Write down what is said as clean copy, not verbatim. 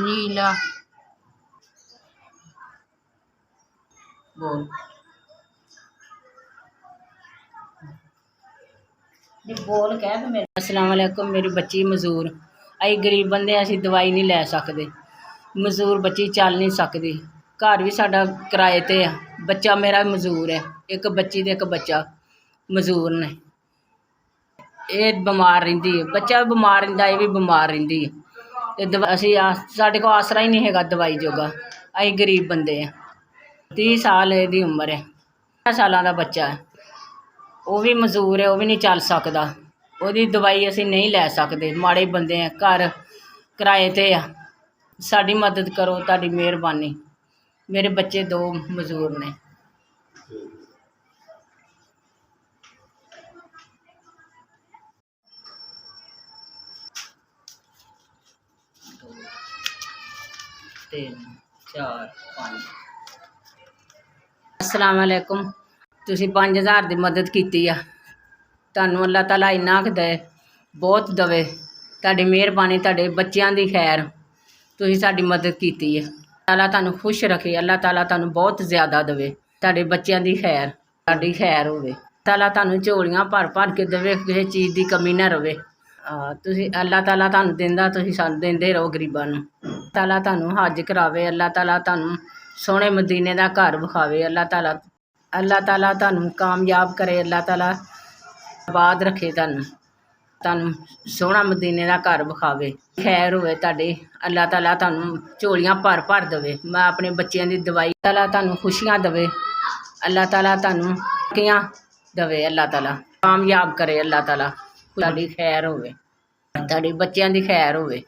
नीला बोल बोल कह भी मेरे अस्सलाम वालेकुम। मेरी बच्ची मजूर, अं गरीब बंदे असीं दवाई नहीं लै सकते। मजूर बच्ची चल नहीं सकती, घर भी साडा किराए ते आ, बच्चा मेरा मजूर है, एक बच्ची ते एक बच्चा मजूर ने। ये बीमार रहिंदी है, बच्चा भी बीमार रहिंदा, ये भी बीमार रहिंदी है ते असीं साडे कोल आसरा ही नहीं हैगा दवाई जोगा। असीं गरीब बंदे आ। 30 साल इहदी उम्र है, 15 सालां दा बच्चा है, वो भी मजूर है, वो भी नहीं चल सकदा। ओहदी दवाई असीं नहीं लै सकदे, माड़े बंदे हैं, घर किराए ते आ। साडी मदद करो, तुहाडी मेहरबानी। मेरे बच्चे 2 मजूर ने। तीन चार पाँच। अस्सलाम वालेकुम। तुसीं 5000 की मदद की आ, तुहानूं अल्लाह ताला इन्ना क दे, बहुत दवे। तुहाडी मेहरबानी, तुहाडे बच्चियां दी खैर, तुसीं साडी मदद की है। ताला तुहानूं खुश रखे, अल्लाह ताला तुहानूं बहुत ज़्यादा दवे। तुहाडे बच्चियां दी खैर, तुहाडी खैर होवे। ताला तुहानूं झोलियां भर भर के देवे, किसी चीज़ की कमी ना रवे। तुसीं अल्लाह ताला तुहानूं दिंदा, तुसीं सानूं दिंदे रहो गरीबां नूं। ताला तुहानूं हज करावे, अल्लाह ताला तुहानूं सोहणे मदीने दा घर विखावे। अल्लाह ताला तुहानूं कामयाब करे, अल्लाह ताला आबाद रखे, तुहानूं सोहना मदीने दा घर विखावे। खैर होवे तुहाडे, अल्लाह ताला तुहानूं झोलियां भर भर देवे। मैं अपने बच्चों की दवाई, ताला तुहानूं खुशियां देवे, अल्लाह ताला तुहानूं खुशियां देवे, अल्लाह ताला कामयाब करे, अल्लाह ताला तुहाडी खैर होवे, तुहाडे बच्चों की खैर होवे।